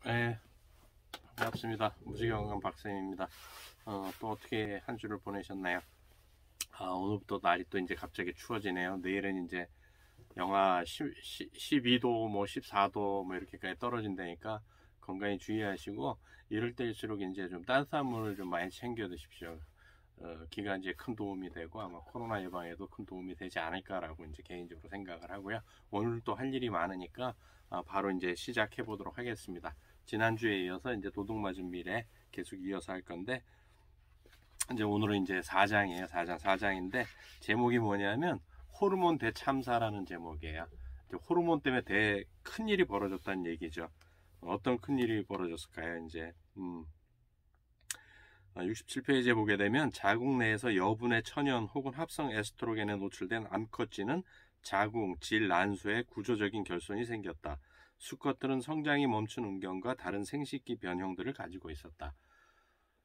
네, 반갑습니다. 무지개건강 박사님입니다. 또 어떻게 한 주를 보내셨나요? 오늘부터 날이 또 이제 갑자기 추워지네요. 내일은 이제 영하 12도, 뭐 14도 뭐 이렇게까지 떨어진다니까 건강히 주의하시고, 이럴 때일수록 이제 좀 따뜻한 물을 좀 많이 챙겨 드십시오. 기관지에 큰 도움이 되고 아마 코로나 예방에도 큰 도움이 되지 않을까라고 이제 개인적으로 생각을 하고요. 오늘 또 할 일이 많으니까 바로 이제 시작해 보도록 하겠습니다. 지난주에 이어서 이제 도둑 맞은 미래 계속 이어서 할 건데, 이제 오늘은 이제 4장이에요. 4장인데 제목이 뭐냐면 호르몬 대참사라는 제목이에요. 호르몬 때문에 큰 일이 벌어졌다는 얘기죠. 어떤 큰 일이 벌어졌을까요? 이제 67페이지에 보게 되면 자궁 내에서 여분의 천연 혹은 합성 에스트로겐에 노출된 암컷쥐는 자궁, 질, 난소에 구조적인 결손이 생겼다. 수컷들은 성장이 멈춘 음경과 다른 생식기 변형들을 가지고 있었다.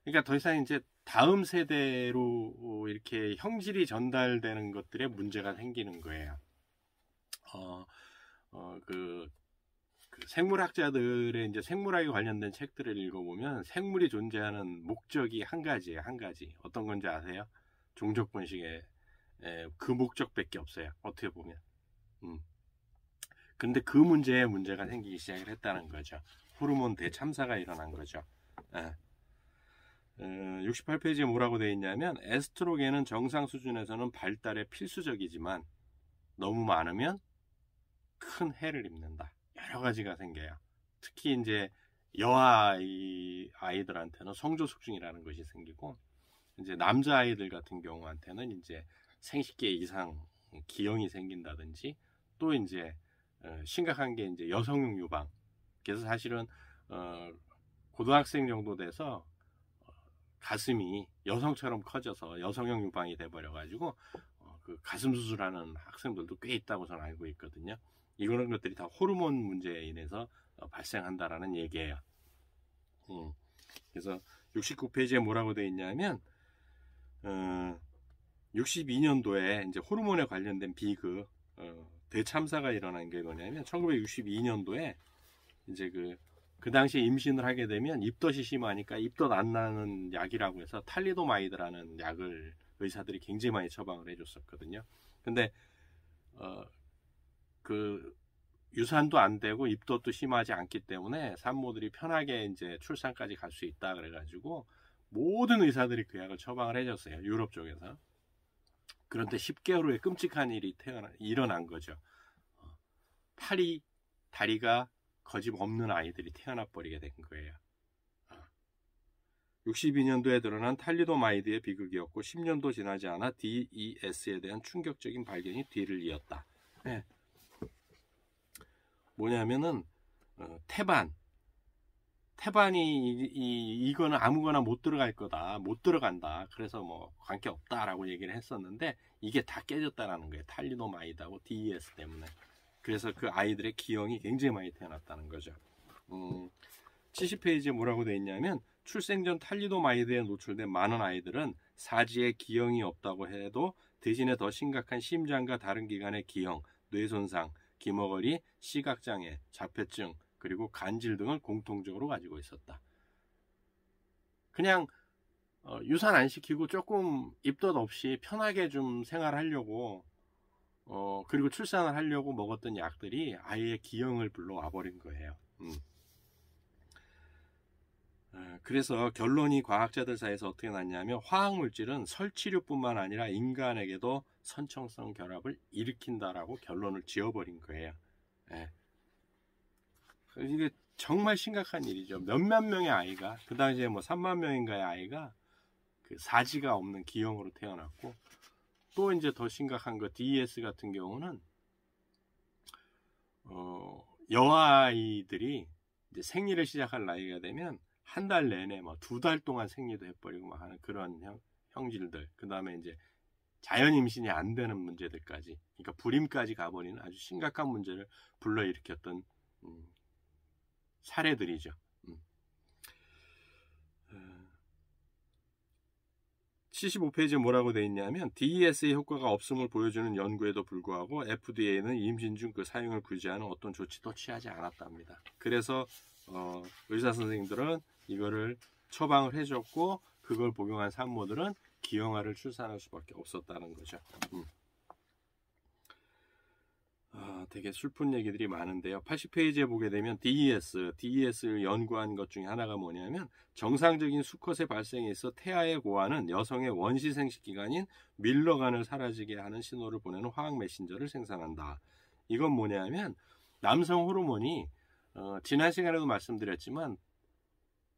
그러니까 더 이상 이제 다음 세대로 이렇게 형질이 전달되는 것들에 문제가 생기는 거예요. 그 생물학자들의 이제 생물학에 관련된 책들을 읽어보면 생물이 존재하는 목적이 한 가지예요. 한 가지. 어떤 건지 아세요? 종족 번식의 그 목적밖에 없어요. 어떻게 보면. 근데 그 문제에 문제가 생기기 시작을 했다는 거죠. 호르몬 대참사가 일어난 거죠. 68페이지에 뭐라고 되어 있냐면, 에스트로겐은 정상 수준에서는 발달에 필수적이지만 너무 많으면 큰 해를 입는다. 여러 가지가 생겨요. 특히 이제 아이들한테는 성조숙증이라는 것이 생기고, 이제 남자아이들 같은 경우한테는 이제 생식기에 이상 기형이 생긴다든지, 또 이제 심각한 게 이제 여성용 유방. 그래서 사실은 고등학생 정도 돼서 가슴이 여성처럼 커져서 여성용 유방이 돼버려가지고 그 가슴 수술하는 학생들도 꽤 있다고 저는 알고 있거든요. 이런 것들이 다 호르몬 문제에 인해서 발생한다라는 얘기예요. 그래서 69페이지에 뭐라고 되어 있냐면, 62년도에 이제 호르몬에 관련된 비극, 대참사가 일어난 게 뭐냐면, 1962년도에 이제 그 당시에 임신을 하게 되면 입덧이 심하니까 입덧 안 나는 약이라고 해서 탈리도마이드라는 약을 의사들이 굉장히 많이 처방을 해줬었거든요. 근데 그 유산도 안 되고 입덧도 심하지 않기 때문에 산모들이 편하게 이제 출산까지 갈 수 있다 그래가지고 모든 의사들이 그 약을 처방을 해줬어요. 유럽 쪽에서. 그런데 10개월 후에 끔찍한 일이 일어난 거죠. 다리가 거집없는 아이들이 태어나 버리게 된 거예요. 62년도에 드러난 탈리도마이드의 비극이었고 10년도 지나지 않아 DES에 대한 충격적인 발견이 뒤를 이었다. 네. 뭐냐면은 태반이 이거는 아무거나 못 들어갈 거다, 못 들어간다, 그래서 뭐 관계 없다라고 얘기를 했었는데 이게 다 깨졌다라는 거예요. 탈리도마이드하고 DES 때문에. 그래서 그 아이들의 기형이 굉장히 많이 태어났다는 거죠. 70페이지에 뭐라고 되어 있냐면, 출생 전 탈리도마이드에 노출된 많은 아이들은 사지에 기형이 없다고 해도 대신에 더 심각한 심장과 다른 기관의 기형, 뇌손상, 기머거리, 시각장애, 자폐증, 그리고 간질 등을 공통적으로 가지고 있었다. 그냥 유산 안 시키고 조금 입덧 없이 편하게 좀 생활하려고 그리고 출산을 하려고 먹었던 약들이 아이의 기형을 불러와 버린 거예요. 그래서 결론이 과학자들 사이에서 어떻게 났냐면, 화학물질은 설치류뿐만 아니라 인간에게도 선천성 결합을 일으킨다라고 결론을 지어버린 거예요. 예. 이게 정말 심각한 일이죠. 몇몇 명의 아이가, 그 당시에 뭐 3만 명인가의 아이가 그 사지가 없는 기형으로 태어났고, 또 이제 더 심각한 거 DES 같은 경우는 여아이들이 이제 생리를 시작할 나이가 되면 한 달 내내 뭐 2달 동안 생리도 해버리고 막 하는 그런 형질들, 그 다음에 이제 자연 임신이 안 되는 문제들까지, 그러니까 불임까지 가버리는 아주 심각한 문제를 불러일으켰던 사례들이죠. 75페이지에 뭐라고 되어 있냐면, DES의 효과가 없음을 보여주는 연구에도 불구하고 FDA는 임신 중 그 사용을 규제하는 어떤 조치도 취하지 않았답니다. 그래서 의사 선생님들은 이거를 처방을 해줬고 그걸 복용한 산모들은 기형아를 출산할 수밖에 없었다는 거죠. 되게 슬픈 얘기들이 많은데요. 80페이지에 보게 되면 DES를 연구한 것 중에 하나가 뭐냐면 정상적인 수컷의 발생에 있어 태아의 고환은 여성의 원시 생식기관인 밀러간을 사라지게 하는 신호를 보내는 화학 메신저를 생산한다. 이건 뭐냐면 남성 호르몬이 지난 시간에도 말씀드렸지만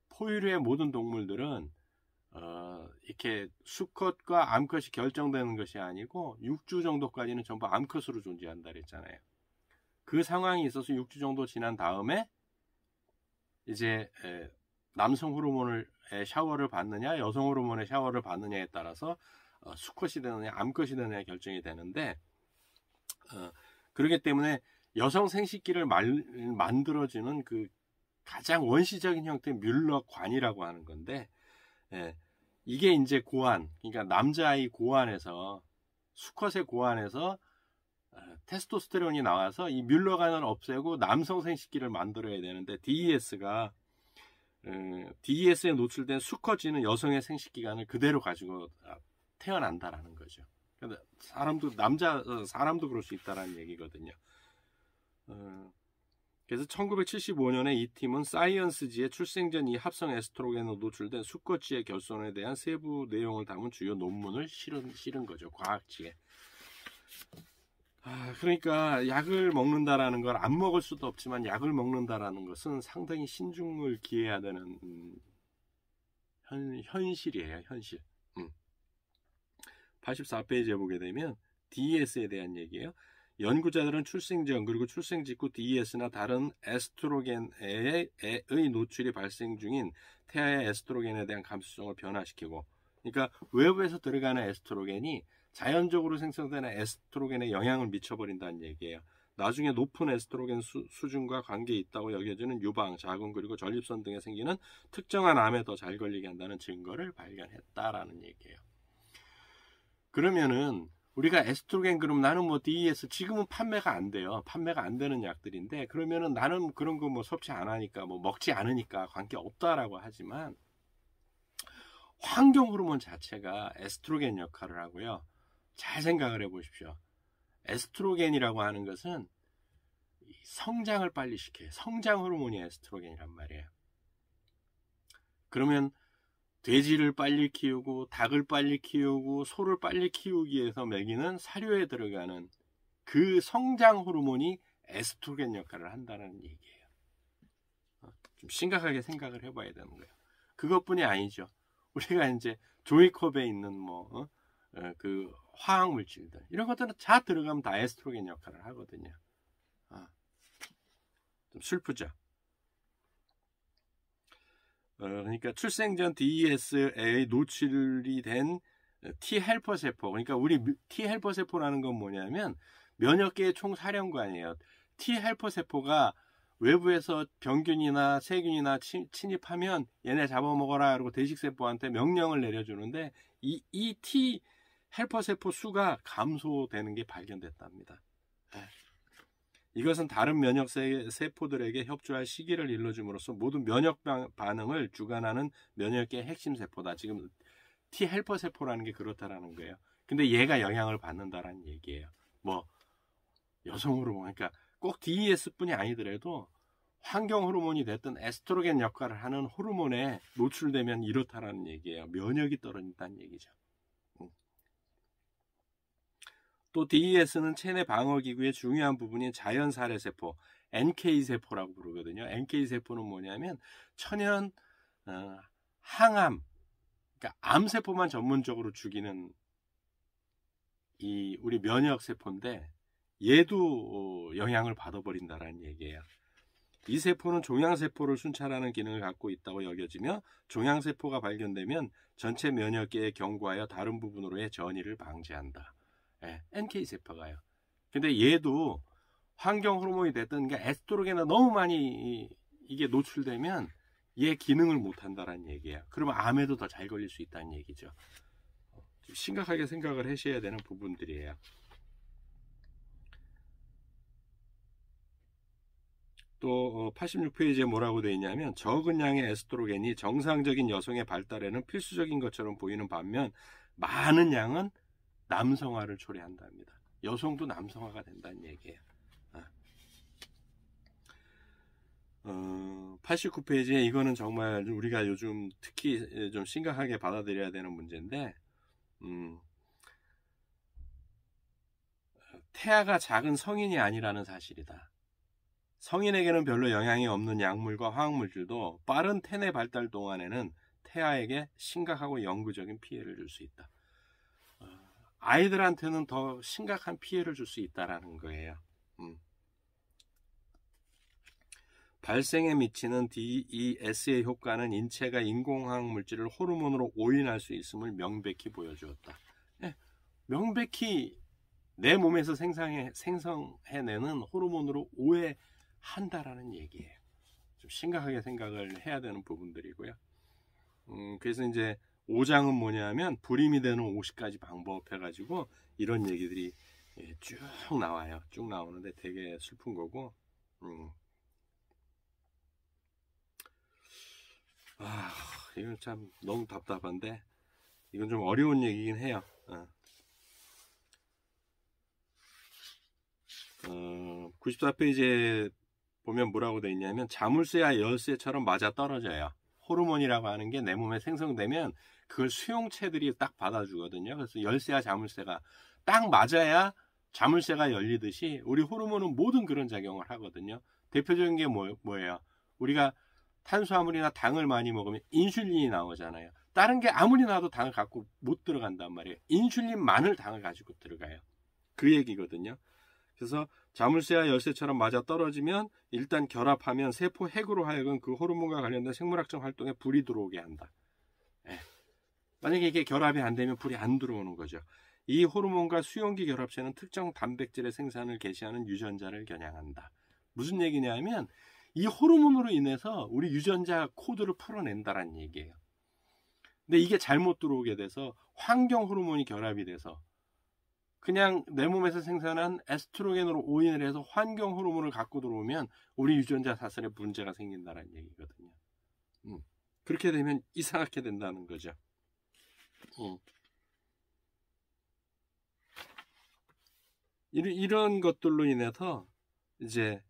포유류의 모든 동물들은 이렇게 수컷과 암컷이 결정되는 것이 아니고 6주 정도까지는 전부 암컷으로 존재한다 그랬잖아요. 그 상황이 있어서 6주 정도 지난 다음에 이제 남성 호르몬의 샤워를 받느냐 여성 호르몬의 샤워를 받느냐에 따라서 수컷이 되느냐 암컷이 되느냐 결정이 되는데 그렇기 때문에 여성 생식기를 만들어주는 그 가장 원시적인 형태의 뮬러관이라고 하는 건데 이게 이제 고환, 그러니까 남자아이 고환에서 수컷의 고환에서 테스토스테론이 나와서 이 뮬러관을 없애고 남성 생식기를 만들어야 되는데 DES에 노출된 수컷이는 여성의 생식기관을 그대로 가지고 태어난다라는 거죠. 그런데 사람도 그럴 수 있다라는 얘기거든요. 그래서 1975년에 이 팀은 사이언스지에 출생 전 이 합성 에스트로겐으로 노출된 수컷쥐의 결손에 대한 세부 내용을 담은 주요 논문을 실은 거죠. 과학지에. 그러니까 약을 먹는다라는 걸 안 먹을 수도 없지만 약을 먹는다라는 것은 상당히 신중을 기해야 되는 현실이에요. 현실. 84페이지에 보게 되면 DES에 대한 얘기예요. 연구자들은 출생 전 그리고 출생 직후 DES나 다른 에스트로겐의 노출이 발생 중인 태아의 에스트로겐에 대한 감수성을 변화시키고, 그러니까 외부에서 들어가는 에스트로겐이 자연적으로 생성되는 에스트로겐에 영향을 미쳐버린다는 얘기예요. 나중에 높은 에스트로겐 수준과 관계 있다고 여겨지는 유방, 자궁 그리고 전립선 등에 생기는 특정한 암에 더 잘 걸리게 한다는 증거를 발견했다라는 얘기예요. 그러면은 우리가 에스트로겐 그럼 나는 뭐 DES 지금은 판매가 안 돼요. 판매가 안 되는 약들인데 그러면은 나는 그런 거 뭐 섭취 안 하니까 뭐 먹지 않으니까 관계 없다라고 하지만 환경 호르몬 자체가 에스트로겐 역할을 하고요. 잘 생각을 해 보십시오. 에스트로겐이라고 하는 것은 성장을 빨리 시켜요. 성장 호르몬이 에스트로겐이란 말이에요. 그러면 돼지를 빨리 키우고 닭을 빨리 키우고 소를 빨리 키우기 위해서 먹이는 사료에 들어가는 그 성장 호르몬이 에스트로겐 역할을 한다는 얘기예요. 좀 심각하게 생각을 해봐야 되는 거예요. 그것뿐이 아니죠. 우리가 이제 종이컵에 있는 그 화학 물질들 이런 것들은 다 들어가면 다 에스트로겐 역할을 하거든요. 좀 슬프죠. 그러니까 출생 전 DES에 노출이 된 T헬퍼 세포, 그러니까 우리 T헬퍼 세포라는 건 뭐냐면 면역계의 총사령관이에요. T헬퍼 세포가 외부에서 병균이나 세균이나 침입하면 얘네 잡아먹어라 그러고 대식세포한테 명령을 내려주는데 이 T헬퍼 세포 수가 감소되는 게 발견됐답니다. 이것은 다른 면역 세포들에게 협조할 시기를 일러줌으로써 모든 면역 반응을 주관하는 면역계의 핵심 세포다. 지금 T헬퍼 세포라는 게 그렇다라는 거예요. 근데 얘가 영향을 받는다라는 얘기예요. 뭐 여성 호르몬, 그러니까 꼭 DES뿐이 아니더라도 환경 호르몬이 됐든 에스트로겐 역할을 하는 호르몬에 노출되면 이렇다라는 얘기예요. 면역이 떨어진다는 얘기죠. 또 DES는 체내 방어기구의 중요한 부분인 자연살해세포, NK세포라고 부르거든요. NK세포는 뭐냐면 천연 항암, 그러니까 암세포만 전문적으로 죽이는 이 우리 면역세포인데 얘도 영향을 받아버린다라는 얘기예요. 이 세포는 종양세포를 순찰하는 기능을 갖고 있다고 여겨지며 종양세포가 발견되면 전체 면역계에 경고하여 다른 부분으로의 전이를 방지한다. NK세포가요. 근데 얘도 환경 호르몬이 됐든 그러니까 에스트로겐에 너무 많이 이게 노출되면 얘 기능을 못 한다라는 얘기예요. 그러면 암에도 더 잘 걸릴 수 있다는 얘기죠. 좀 심각하게 생각을 하셔야 되는 부분들이에요. 또 86페이지에 뭐라고 되어 있냐면 적은 양의 에스트로겐이 정상적인 여성의 발달에는 필수적인 것처럼 보이는 반면 많은 양은 남성화를 초래한답니다. 여성도 남성화가 된다는 얘기예요. 89페이지에 이거는 정말 우리가 요즘 특히 좀 심각하게 받아들여야 되는 문제인데 태아가 작은 성인이 아니라는 사실이다. 성인에게는 별로 영향이 없는 약물과 화학물질도 빠른 태내 발달 동안에는 태아에게 심각하고 영구적인 피해를 줄 수 있다. 아이들한테는 더 심각한 피해를 줄 수 있다라는 거예요. 발생에 미치는 DES의 효과는 인체가 인공화학 물질을 호르몬으로 오인할 수 있음을 명백히 보여주었다. 네, 명백히 내 몸에서 생성해내는 호르몬으로 오해한다라는 얘기예요. 좀 심각하게 생각을 해야 되는 부분들이고요. 그래서 이제 5장은 뭐냐면 불임이 되는 50가지 방법 해가지고 이런 얘기들이 쭉 나와요. 쭉 나오는데 되게 슬픈 거고. 이건 참 너무 답답한데 이건 좀 어려운 얘기긴 해요. 94페이지에 보면 뭐라고 되어 있냐면 자물쇠와 열쇠처럼 맞아 떨어져요. 호르몬이라고 하는 게 내 몸에 생성되면 그걸 수용체들이 딱 받아주거든요. 그래서 열쇠와 자물쇠가 딱 맞아야 자물쇠가 열리듯이 우리 호르몬은 모든 그런 작용을 하거든요. 대표적인 게 뭐예요? 우리가 탄수화물이나 당을 많이 먹으면 인슐린이 나오잖아요. 다른 게 아무리 나와도 당을 갖고 못 들어간단 말이에요. 인슐린만을 당을 가지고 들어가요. 그 얘기거든요. 그래서 자물쇠와 열쇠처럼 맞아 떨어지면 일단 결합하면 세포 핵으로 하여금 그 호르몬과 관련된 생물학적 활동에 불이 들어오게 한다. 만약에 이게 결합이 안 되면 불이 안 들어오는 거죠. 이 호르몬과 수용기 결합체는 특정 단백질의 생산을 개시하는 유전자를 겨냥한다. 무슨 얘기냐면 이 호르몬으로 인해서 우리 유전자 코드를 풀어낸다라는 얘기예요. 근데 이게 잘못 들어오게 돼서 환경 호르몬이 결합이 돼서 그냥 내 몸에서 생산한 에스트로겐으로 오인을 해서 환경 호르몬을 갖고 들어오면 우리 유전자 사슬에 문제가 생긴다는 얘기거든요. 그렇게 되면 이상하게 된다는 거죠. 이런 것들로 인해서 이제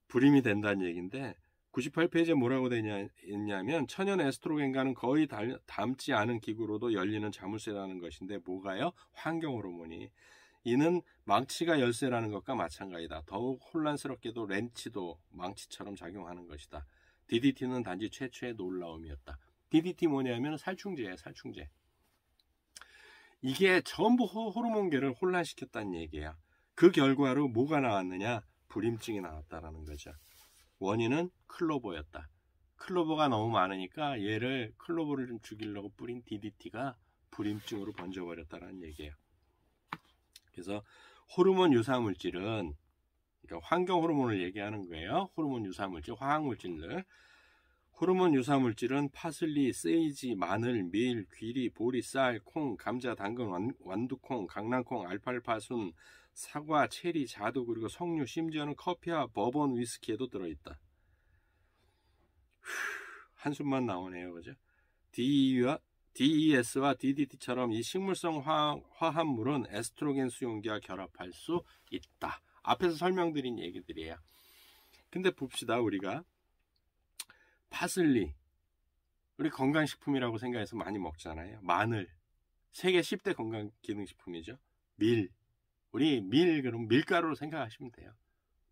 불임이 된다는 얘기인데 98페이지에 뭐라고 되냐면 천연 에스트로겐과는 거의 닮지 않은 기구로도 열리는 자물쇠라는 것인데 뭐가요? 환경 호르몬이. 이는 망치가 열쇠라는 것과 마찬가지다. 더욱 혼란스럽게도 렌치도 망치처럼 작용하는 것이다. DDT는 단지 최초의 놀라움이었다. DDT 뭐냐면 살충제예요. 살충제. 이게 전부 호르몬계를 혼란시켰다는 얘기야. 그 결과로 뭐가 나왔느냐? 불임증이 나왔다라는 거죠. 원인은 클로버였다. 클로버가 너무 많으니까 얘를 클로버를 좀 죽이려고 뿌린 DDT가 불임증으로 번져버렸다는 얘기예요. 그래서 호르몬 유사물질은 그러니까 환경 호르몬을 얘기하는 거예요. 호르몬 유사물질, 화학물질들. 호르몬 유사물질은 파슬리, 세이지, 마늘, 밀, 귀리, 보리, 쌀, 콩, 감자, 당근, 완두콩, 강낭콩, 알팔파, 순, 사과, 체리, 자두, 그리고 석류, 심지어는 커피와 버번, 위스키에도 들어있다. 한숨만 나오네요. 그죠? DES와 DDT처럼 이 식물성 화합물은 에스트로겐 수용기와 결합할 수 있다. 앞에서 설명드린 얘기들이에요. 근데 봅시다. 우리가 파슬리 우리 건강식품이라고 생각해서 많이 먹잖아요. 마늘 세계 10대 건강기능식품이죠. 밀 우리 그럼 밀가루로 생각하시면 돼요.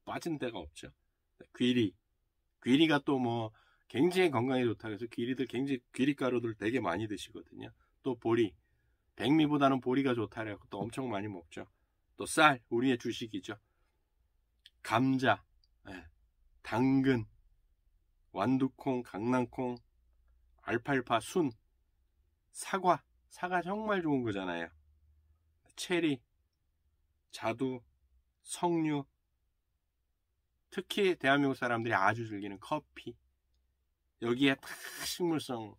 빠진 데가 없죠. 귀리가 또 뭐 굉장히 건강에 좋다고 해서 귀리가루들 되게 많이 드시거든요. 또 보리 백미보다는 보리가 좋다고 해서 또 엄청 많이 먹죠. 또 쌀 우리의 주식이죠. 감자 당근 완두콩 강낭콩 알팔파 순 사과 정말 좋은 거잖아요. 체리 자두 석류 특히 대한민국 사람들이 아주 즐기는 커피 여기에 다 식물성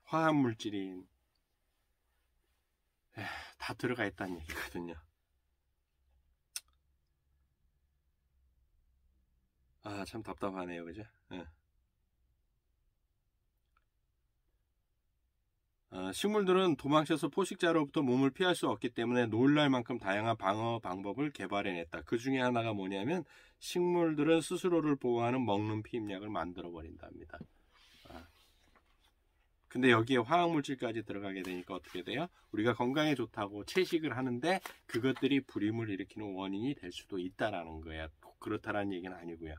화합물질이 다 들어가 있다는 얘기거든요. 아, 참 답답하네요, 그죠? 예. 식물들은 도망쳐서 포식자로부터 몸을 피할 수 없기 때문에 놀랄 만큼 다양한 방어 방법을 개발해냈다. 그 중에 하나가 뭐냐면 식물들은 스스로를 보호하는 먹는 피임약을 만들어 버린답니다. 근데 여기에 화학물질까지 들어가게 되니까 어떻게 돼요? 우리가 건강에 좋다고 채식을 하는데 그것들이 불임을 일으키는 원인이 될 수도 있다라는 거야. 그렇다라는 얘기는 아니고요.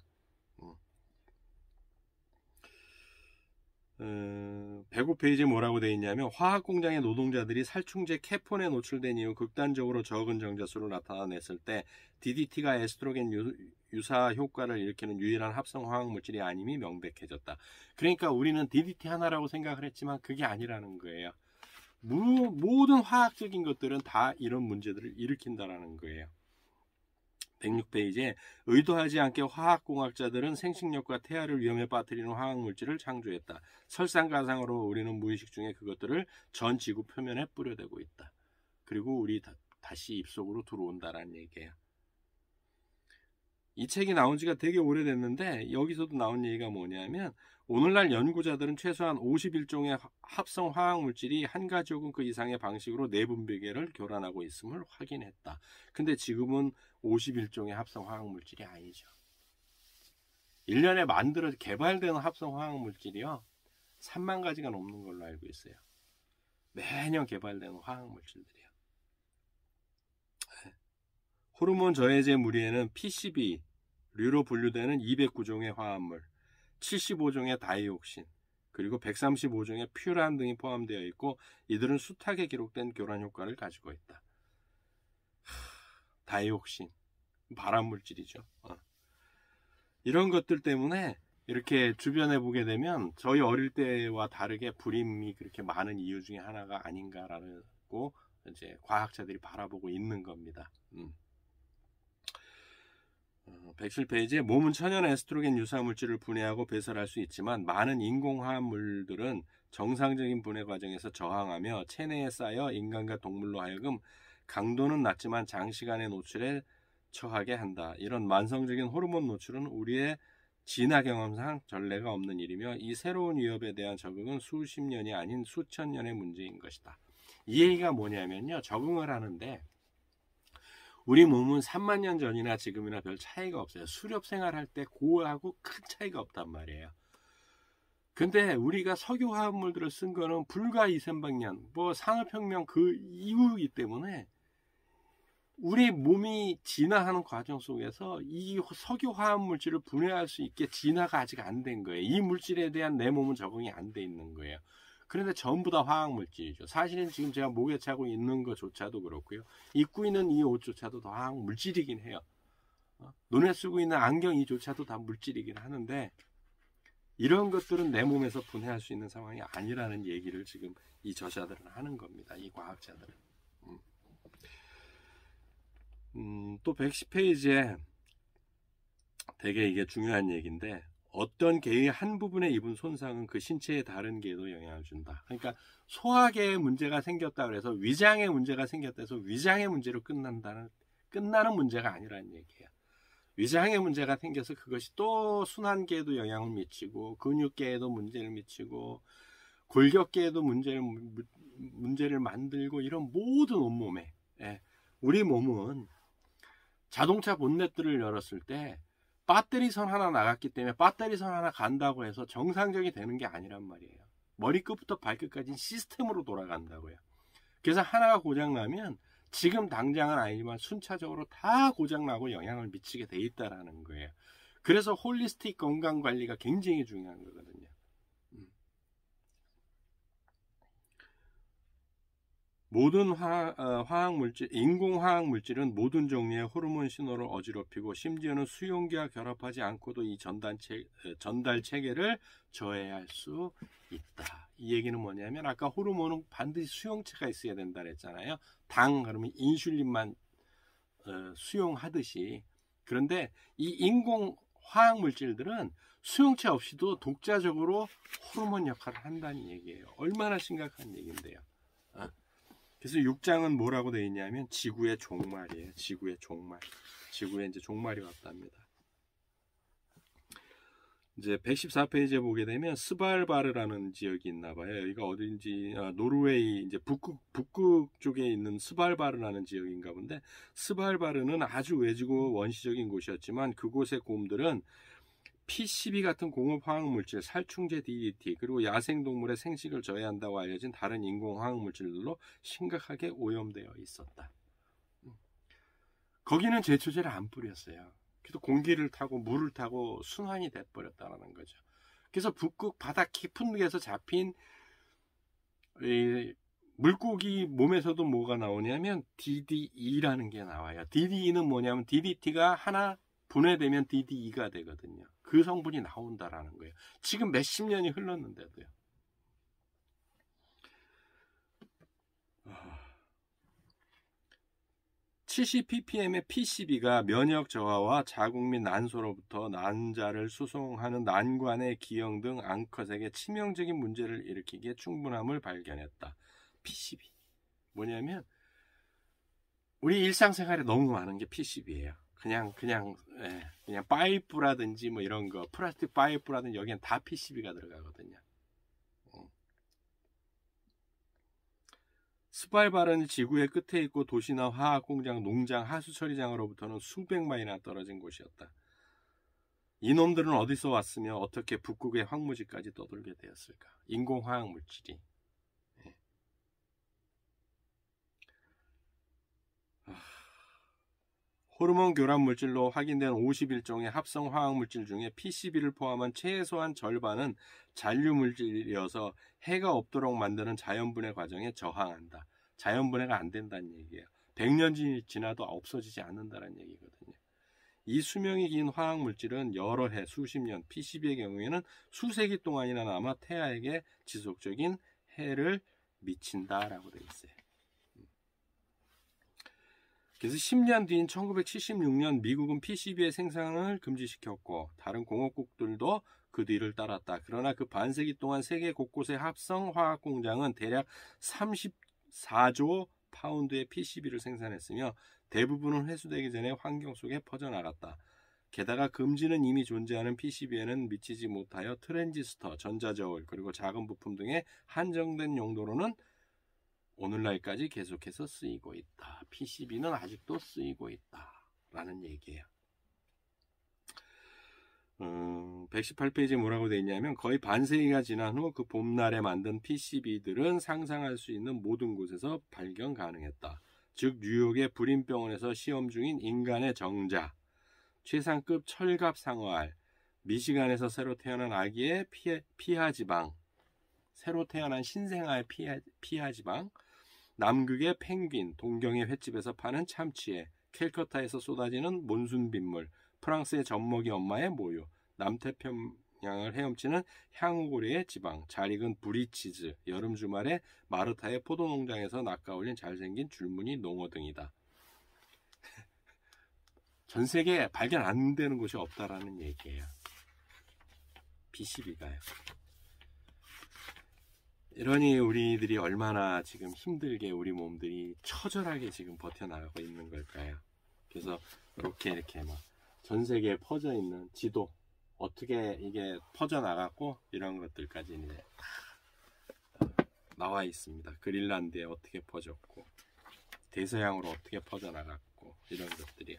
105페이지에 뭐라고 되어 있냐면 화학공장의 노동자들이 살충제 캐폰에 노출된 이후 극단적으로 적은 정제수를 나타냈을 때 DDT가 에스트로겐 유사 효과를 일으키는 유일한 합성 화학물질이 아님이 명백해졌다. 그러니까 우리는 DDT 하나라고 생각을 했지만 그게 아니라는 거예요. 모든 화학적인 것들은 다 이런 문제들을 일으킨다라는 거예요. 106페이지에 의도하지 않게 화학공학자들은 생식력과 태아를 위험에 빠뜨리는 화학물질을 창조했다. 설상가상으로 우리는 무의식 중에 그것들을 전 지구 표면에 뿌려대고 있다. 그리고 우리 다시 입속으로 들어온다라는 얘기예요. 이 책이 나온 지가 되게 오래됐는데 여기서도 나온 얘기가 뭐냐면 오늘날 연구자들은 최소한 51종의 합성 화학물질이 한 가지 혹은 그 이상의 방식으로 내분비계를 교란하고 있음을 확인했다. 근데 지금은 51종의 합성 화학물질이 아니죠. 1년에 개발되는 합성 화학물질이요. 3만 가지가 넘는 걸로 알고 있어요. 매년 개발되는 화학물질들이요. 호르몬 저해제 무리에는 PCB, 류로 분류되는 209종의 화합물, 75종의 다이옥신, 그리고 135종의 퓨란 등이 포함되어 있고 이들은 수탁에 기록된 교란 효과를 가지고 있다. 다이옥신, 발암물질이죠. 이런 것들 때문에 이렇게 주변에 보게 되면 저희 어릴 때와 다르게 불임이 그렇게 많은 이유 중에 하나가 아닌가라고 이제 과학자들이 바라보고 있는 겁니다. 107페이지에 몸은 천연 에스트로겐 유사 물질을 분해하고 배설할 수 있지만 많은 인공화합물들은 정상적인 분해 과정에서 저항하며 체내에 쌓여 인간과 동물로 하여금 강도는 낮지만 장시간의 노출에 처하게 한다. 이런 만성적인 호르몬 노출은 우리의 진화 경험상 전례가 없는 일이며 이 새로운 위협에 대한 적응은 수십 년이 아닌 수천 년의 문제인 것이다. 이 얘기가 뭐냐면요. 적응을 하는데 우리 몸은 3만 년 전이나 지금이나 별 차이가 없어요. 수렵 생활할 때 그거하고 큰 차이가 없단 말이에요. 근데 우리가 석유 화합물들을 쓴 거는 불과 2,300년, 산업혁명 그 이후이기 때문에 우리 몸이 진화하는 과정 속에서 이 석유 화합물질을 분해할 수 있게 진화가 아직 안 된 거예요. 이 물질에 대한 내 몸은 적응이 안 돼 있는 거예요. 그런데 전부 다 화학물질이죠. 사실은 지금 제가 목에 차고 있는 것조차도 그렇고요. 입고 있는 이 옷조차도 다 화학물질이긴 해요. 눈에 쓰고 있는 안경 이조차도 다 물질이긴 하는데 이런 것들은 내 몸에서 분해할 수 있는 상황이 아니라는 얘기를 지금 이 저자들은 하는 겁니다. 이 과학자들은. 또 110페이지에 되게 이게 중요한 얘기인데 어떤 개의 한 부분에 입은 손상은 그 신체의 다른 개에도 영향을 준다. 그러니까 소화계에 문제가 생겼다 그래서 위장에 문제가 생겼다 해서 위장의 문제로 끝나는 문제가 아니라는 얘기예요. 위장에 문제가 생겨서 그것이 또 순환계에도 영향을 미치고 근육계에도 문제를 미치고 골격계에도 문제를 만들고 이런 모든 온몸에 우리 몸은 자동차 본네트를 열었을 때 배터리 선 하나 나갔기 때문에 배터리 선 하나 간다고 해서 정상적이 되는 게 아니란 말이에요. 머리끝부터 발끝까지는 시스템으로 돌아간다고요. 그래서 하나가 고장나면 지금 당장은 아니지만 순차적으로 다 고장나고 영향을 미치게 돼 있다라는 거예요. 그래서 홀리스틱 건강관리가 굉장히 중요한 거거든요. 모든 화학물질, 인공화학물질은 모든 종류의 호르몬 신호를 어지럽히고 심지어는 수용기와 결합하지 않고도 이 전달 체계를 저해할 수 있다. 이 얘기는 뭐냐면 아까 호르몬은 반드시 수용체가 있어야 된다 그랬잖아요. 당 그러면 인슐린만 수용하듯이. 그런데 이 인공화학물질들은 수용체 없이도 독자적으로 호르몬 역할을 한다는 얘기예요. 얼마나 심각한 얘기인데요. 그래서 6장은 뭐라고 되어 있냐면 지구의 종말이에요. 지구의 종말. 지구에 이제 종말이 왔답니다. 이제 114페이지에 보게 되면 스발바르라는 지역이 있나 봐요. 여기가 어딘지, 노르웨이 이제 북극 쪽에 있는 스발바르라는 지역인가 본데, 스발바르는 아주 외지고 원시적인 곳이었지만 그곳의 곰들은 PCB 같은 공업 화학물질, 살충제 DDT, 그리고 야생동물의 생식을 저해한다고 알려진 다른 인공 화학물질들로 심각하게 오염되어 있었다. 거기는 제초제를 안 뿌렸어요. 그래서 공기를 타고 물을 타고 순환이 돼버렸다는 거죠. 그래서 북극 바다 깊은 데서 잡힌 물고기 몸에서도 뭐가 나오냐면 DDE라는 게 나와요. DDE는 뭐냐면 DDT가 하나 분해되면 DDE가 되거든요. 그 성분이 나온다라는 거예요. 지금 몇십 년이 흘렀는데도요. 70ppm의 PCB가 면역 저하와 자국 및 난소로부터 난자를 수송하는 난관의 기형 등 암컷에게 치명적인 문제를 일으키기에 충분함을 발견했다. PCB 뭐냐면 우리 일상생활에 너무 많은 게 PCB예요. 그냥 파이프라든지 뭐 이런 거, 플라스틱 파이프라든지 여기엔 다 PCB가 들어가거든요. 스발바르는 지구의 끝에 있고 도시나 화학공장, 농장, 하수처리장으로부터는 수백 마일이나 떨어진 곳이었다. 이놈들은 어디서 왔으며 어떻게 북극의 황무지까지 떠돌게 되었을까? 인공화학물질이. 호르몬 교란 물질로 확인된 51종의 합성 화학물질 중에 PCB를 포함한 최소한 절반은 잔류물질이어서 해가 없도록 만드는 자연분해 과정에 저항한다. 자연분해가 안 된다는 얘기예요. 100년 지나도 없어지지 않는다는 얘기거든요. 이 수명이 긴 화학물질은 여러 해, 수십 년, PCB의 경우에는 수세기 동안이나 남아 태아에게 지속적인 해를 미친다라고 되어 있어요. 그래서 10년 뒤인 1976년 미국은 PCB의 생산을 금지시켰고 다른 공업국들도 그 뒤를 따랐다. 그러나 그 반세기 동안 세계 곳곳의 합성 화학 공장은 대략 34조 파운드의 PCB를 생산했으며 대부분은 회수되기 전에 환경 속에 퍼져나갔다. 게다가 금지는 이미 존재하는 PCB에는 미치지 못하여 트랜지스터, 전자저울, 그리고 작은 부품 등의 한정된 용도로는 오늘날까지 계속해서 쓰이고 있다. PCB는 아직도 쓰이고 있다. 라는 얘기예요. 118페이지에 뭐라고 되어 있냐면 거의 반세기가 지난 후 그 봄날에 만든 PCB들은 상상할 수 있는 모든 곳에서 발견 가능했다. 즉 뉴욕의 불임병원에서 시험 중인 인간의 정자, 최상급 철갑 상어알, 미시간에서 새로 태어난 아기의 피하지방, 새로 태어난 신생아의 피하지방, 남극의 펭귄, 동경의 횟집에서 파는 참치에, 캘커타에서 쏟아지는 몬순빗물, 프랑스의 젖먹이 엄마의 모유, 남태평양을 헤엄치는 향후고리의 지방, 잘 익은 브리치즈, 여름 주말에 마르타의 포도농장에서 낚아올린 잘생긴 줄무늬 농어 등이다. 전 세계에 발견 안 되는 곳이 없다라는 얘기예요. PCB가요. 이러니 우리들이 얼마나 지금 힘들게 우리 몸들이 처절하게 지금 버텨나가고 있는 걸까요? 그래서 이렇게 막 전 세계에 퍼져 있는 지도, 어떻게 이게 퍼져 나갔고 이런 것들까지 이제 나와 있습니다. 그린란드에 어떻게 퍼졌고 대서양으로 어떻게 퍼져 나갔고 이런 것들이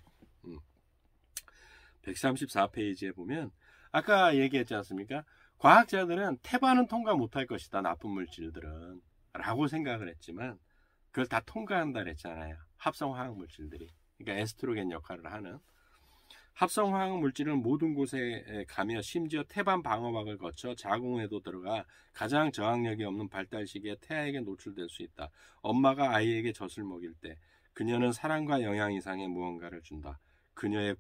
134페이지에 보면 아까 얘기했지 않습니까? 과학자들은 태반은 통과 못할 것이다. 나쁜 물질들은 라고 생각을 했지만 그걸 다 통과한다 그랬잖아요. 합성화학 물질들이. 그러니까 에스트로겐 역할을 하는 합성화학 물질은 모든 곳에 가며 심지어 태반 방어막을 거쳐 자궁에도 들어가 가장 저항력이 없는 발달 시기에 태아에게 노출될 수 있다. 엄마가 아이에게 젖을 먹일 때 그녀는 사랑과 영양 이상의 무언가를 준다. 그녀는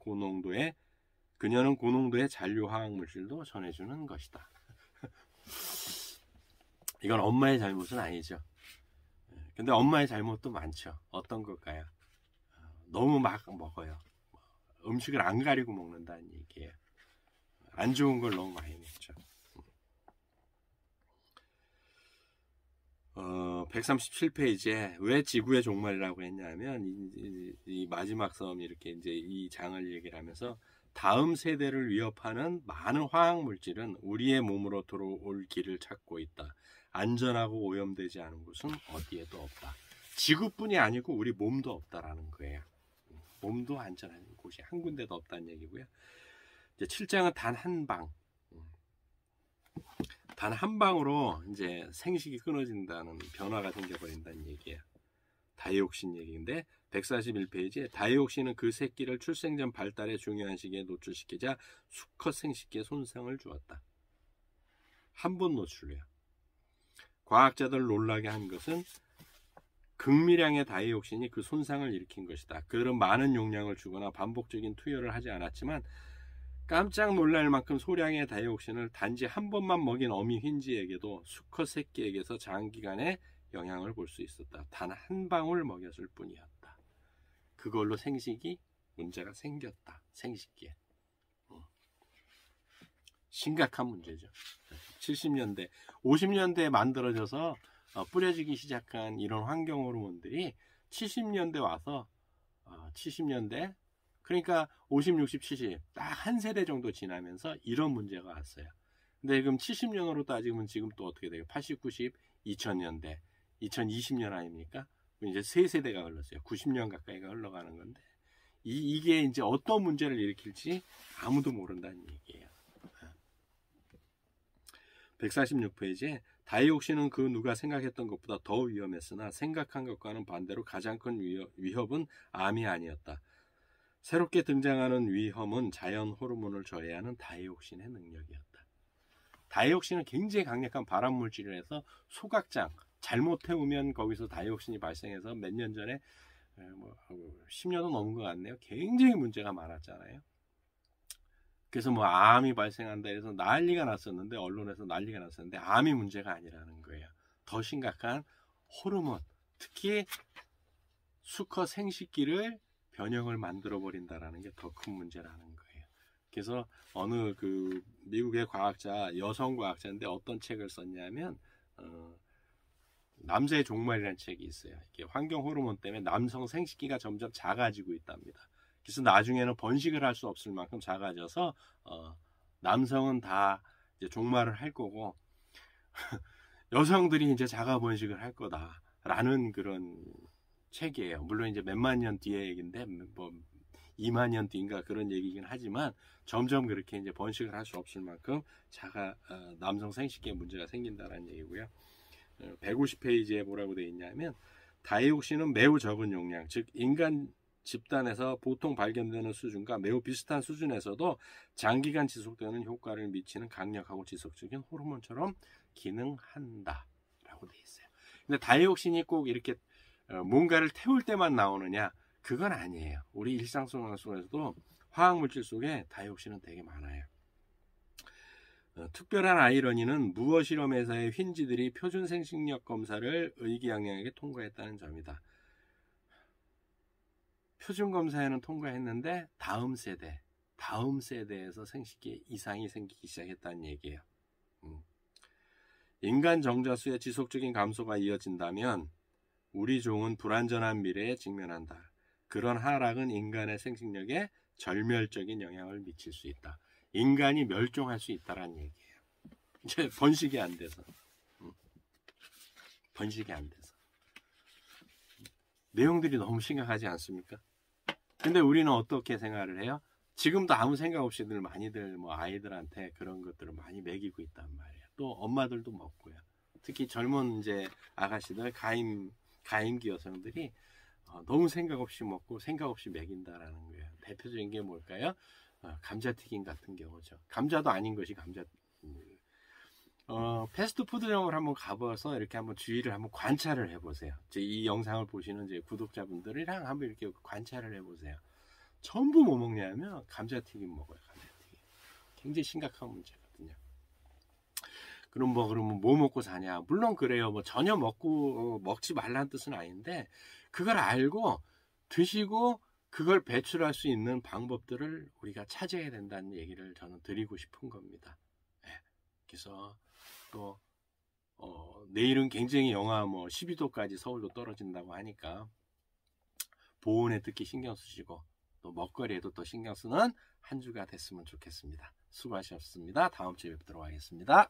고농도의 잔류화학 물질도 전해주는 것이다. 이건 엄마의 잘못은 아니죠. 근데 엄마의 잘못도 많죠. 어떤 걸까요? 너무 막 먹어요. 음식을 안 가리고 먹는다는 얘기예요. 안 좋은 걸 너무 많이 먹죠. 137페이지에 왜 지구의 종말이라고 했냐면 이 마지막 섬 이렇게 이제 이 장을 얘기를 하면서 다음 세대를 위협하는 많은 화학물질은 우리의 몸으로 들어올 길을 찾고 있다. 안전하고 오염되지 않은 곳은 어디에도 없다. 지구뿐이 아니고 우리 몸도 없다라는 거예요. 몸도 안전한 곳이 한 군데도 없다는 얘기고요. 이제 7장은 단 한 방. 단 한 방으로 이제 생식이 끊어진다는 변화가 생겨버린다는 얘기예요. 다이옥신 얘기인데 141페이지에 다이옥신은 그 새끼를 출생 전 발달의 중요한 시기에 노출시키자 수컷 생식기에 손상을 주었다. 한 번 노출해요. 과학자들을 놀라게 한 것은 극미량의 다이옥신이 그 손상을 일으킨 것이다. 그들은 많은 용량을 주거나 반복적인 투여를 하지 않았지만 깜짝 놀랄 만큼 소량의 다이옥신을 단지 한 번만 먹인 어미 흰지에게도 수컷 새끼에게서 장기간의 영향을 볼 수 있었다. 단 한 방울 먹였을 뿐이었다. 그걸로 생식이 문제가 생겼다. 생식기에. 심각한 문제죠. 70년대, 50년대에 만들어져서 뿌려지기 시작한 이런 환경 호르몬들이 70년대 와서 70년대 그러니까 50, 60, 70 딱 한 세대 정도 지나면서 이런 문제가 왔어요. 근데 지금 70년으로 따지면 지금 또 어떻게 돼요? 80, 90, 2000년대, 2020년 아닙니까? 이제 세 세대가 흘렀어요. 90년 가까이가 흘러가는 건데 이게 이제 어떤 문제를 일으킬지 아무도 모른다는 얘기예요. 146페이지에 다이옥신은 그 누가 생각했던 것보다 더 위험했으나 생각한 것과는 반대로 가장 큰 위협은 암이 아니었다. 새롭게 등장하는 위험은 자연 호르몬을 저해하는 다이옥신의 능력이었다. 다이옥신은 굉장히 강력한 발암물질이라서 소각장 잘못 태우면 거기서 다이옥신이 발생해서 몇 년 전에 10년은 넘은 것 같네요. 굉장히 문제가 많았잖아요. 그래서 암이 발생한다 해서 난리가 났었는데 언론에서 난리가 났었는데 암이 문제가 아니라는 거예요. 더 심각한 호르몬, 특히 수컷 생식기를 변형을 만들어 버린다라는 게 더 큰 문제라는 거예요. 그래서 어느 그 미국의 과학자, 여성 과학자인데 어떤 책을 썼냐면 남자의 종말이라는 책이 있어요. 이게 환경 호르몬 때문에 남성 생식기가 점점 작아지고 있답니다. 그래서 나중에는 번식을 할 수 없을 만큼 작아져서 남성은 다 이제 종말을 할 거고 여성들이 이제 자가 번식을 할 거다라는 그런 책이에요. 물론 이제 몇만 년 뒤의 얘기인데 뭐 2만 년 뒤인가 그런 얘기긴 하지만 점점 그렇게 이제 번식을 할 수 없을 만큼 남성 생식기에 문제가 생긴다는 얘기고요. 150페이지에 뭐라고 되어 있냐면 다이옥신은 매우 적은 용량, 즉 인간 집단에서 보통 발견되는 수준과 매우 비슷한 수준에서도 장기간 지속되는 효과를 미치는 강력하고 지속적인 호르몬처럼 기능한다 라고 되어 있어요. 근데 다이옥신이 꼭 이렇게 뭔가를 태울 때만 나오느냐? 그건 아니에요. 우리 일상생활 속에서도 화학물질 속에 다이옥신은 되게 많아요. 특별한 아이러니는 무어 실험회사의 흰쥐들이 표준 생식력 검사를 의기양양하게 통과했다는 점이다. 표준 검사에는 통과했는데 다음 세대에서 생식기에 이상이 생기기 시작했다는 얘기예요. 인간 정자수의 지속적인 감소가 이어진다면 우리 종은 불안전한 미래에 직면한다. 그런 하락은 인간의 생식력에 절멸적인 영향을 미칠 수 있다. 인간이 멸종할 수 있다는 얘기예요. 이제 번식이 안 돼서. 내용들이 너무 심각하지 않습니까? 근데 우리는 어떻게 생각을 해요? 지금도 아무 생각 없이 많이들 아이들한테 그런 것들을 많이 먹이고 있단 말이에요. 또 엄마들도 먹고요. 특히 젊은 이제 아가씨들, 가임기 여성들이 너무 생각 없이 먹고 생각 없이 먹인다라는 거예요. 대표적인 게 뭘까요? 감자튀김 같은 경우죠. 감자도 아닌 것이 감자. 패스트푸드점을 한번 가봐서 이렇게 한번 주위를 한번 관찰을 해보세요. 이 영상을 보시는 이제 구독자분들이랑 한번 이렇게 관찰을 해보세요. 전부 뭐 먹냐면 감자튀김 먹어요. 감자튀김. 굉장히 심각한 문제거든요. 그러면 뭐 먹고 사냐? 물론 그래요. 전혀 먹지 말라는 뜻은 아닌데 그걸 알고 드시고 그걸 배출할 수 있는 방법들을 우리가 찾아야 된다는 얘기를 저는 드리고 싶은 겁니다. 네. 그래서 또 내일은 굉장히 영하 12도까지 서울도 떨어진다고 하니까 보온에 특히 신경 쓰시고 또 먹거리에도 또 신경 쓰는 한 주가 됐으면 좋겠습니다. 수고하셨습니다. 다음 주에 뵙도록 하겠습니다.